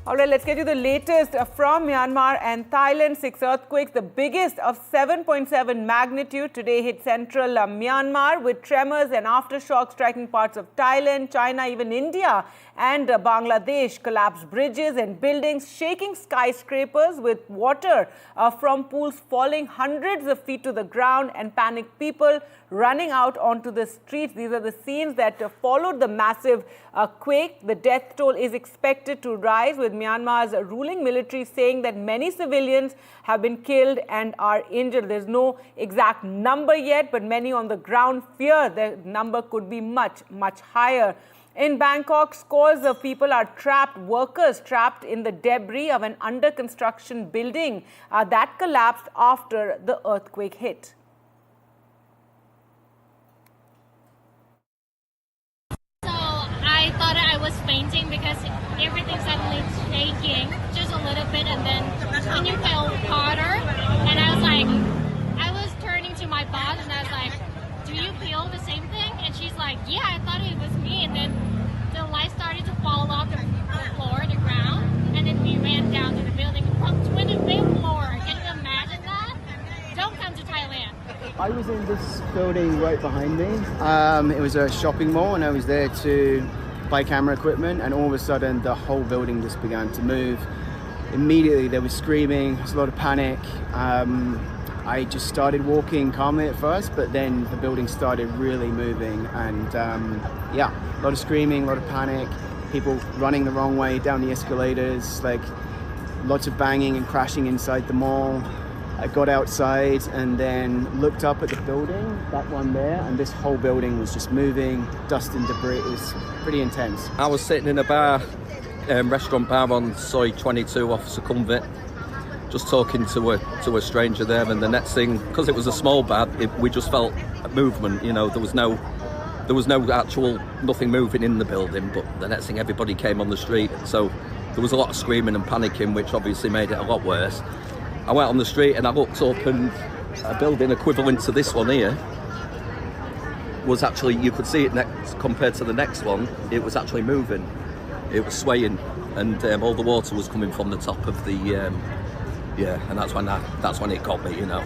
All right, let's get you the latest from Myanmar and Thailand. 6 earthquakes, the biggest of 7.7 magnitude, today hit central Myanmar, with tremors and aftershocks striking parts of Thailand, China, even India and Bangladesh. Collapsed bridges and buildings, shaking skyscrapers, with water from pools falling hundreds of feet to the ground, and panicked people running out onto the streets. These are the scenes that followed the massive quake. The death toll is expected to rise, with Myanmar's ruling military saying that many civilians have been killed and are injured. There's no exact number yet, but many on the ground fear the number could be much, much higher. In Bangkok, scores of people are trapped, workers trapped in the debris of an under-construction building that collapsed after the earthquake hit. I thought I was fainting because everything suddenly shaking just a little bit, and then when you feel harder, and I was turning to my boss and I was like, do you feel the same thing? And she's like, yeah, I thought it was me. And then the light started to fall off the floor, the ground, and then we ran down to the building from 25th floor. Can you imagine that? Don't come to Thailand. I was in this building right behind me. It was a shopping mall, and I was there to buy camera equipment, and all of a sudden the whole building just began to move. Immediately there was screaming, there was a lot of panic. I just started walking calmly at first, but then the building started really moving, and yeah, a lot of screaming, a lot of panic, people running the wrong way down the escalators, like lots of banging and crashing inside the mall. I got outside and then looked up at the building, that one there, and this whole building was just moving, dust and debris. It was pretty intense. I was sitting in a bar, restaurant bar on Soy 22 off Sukhumvit, just talking to a stranger there, and the next thing, because it was a small bar, we just felt a movement. You know, there was no actual, nothing moving in the building, but the next thing, everybody came on the street, so there was a lot of screaming and panicking, which obviously made it a lot worse. I went on the street and I looked up, and a building equivalent to this one here was actually, you could see it next, compared to the next one, it was actually moving. It was swaying, and all the water was coming from the top of the, yeah, and that's when it got me, you know.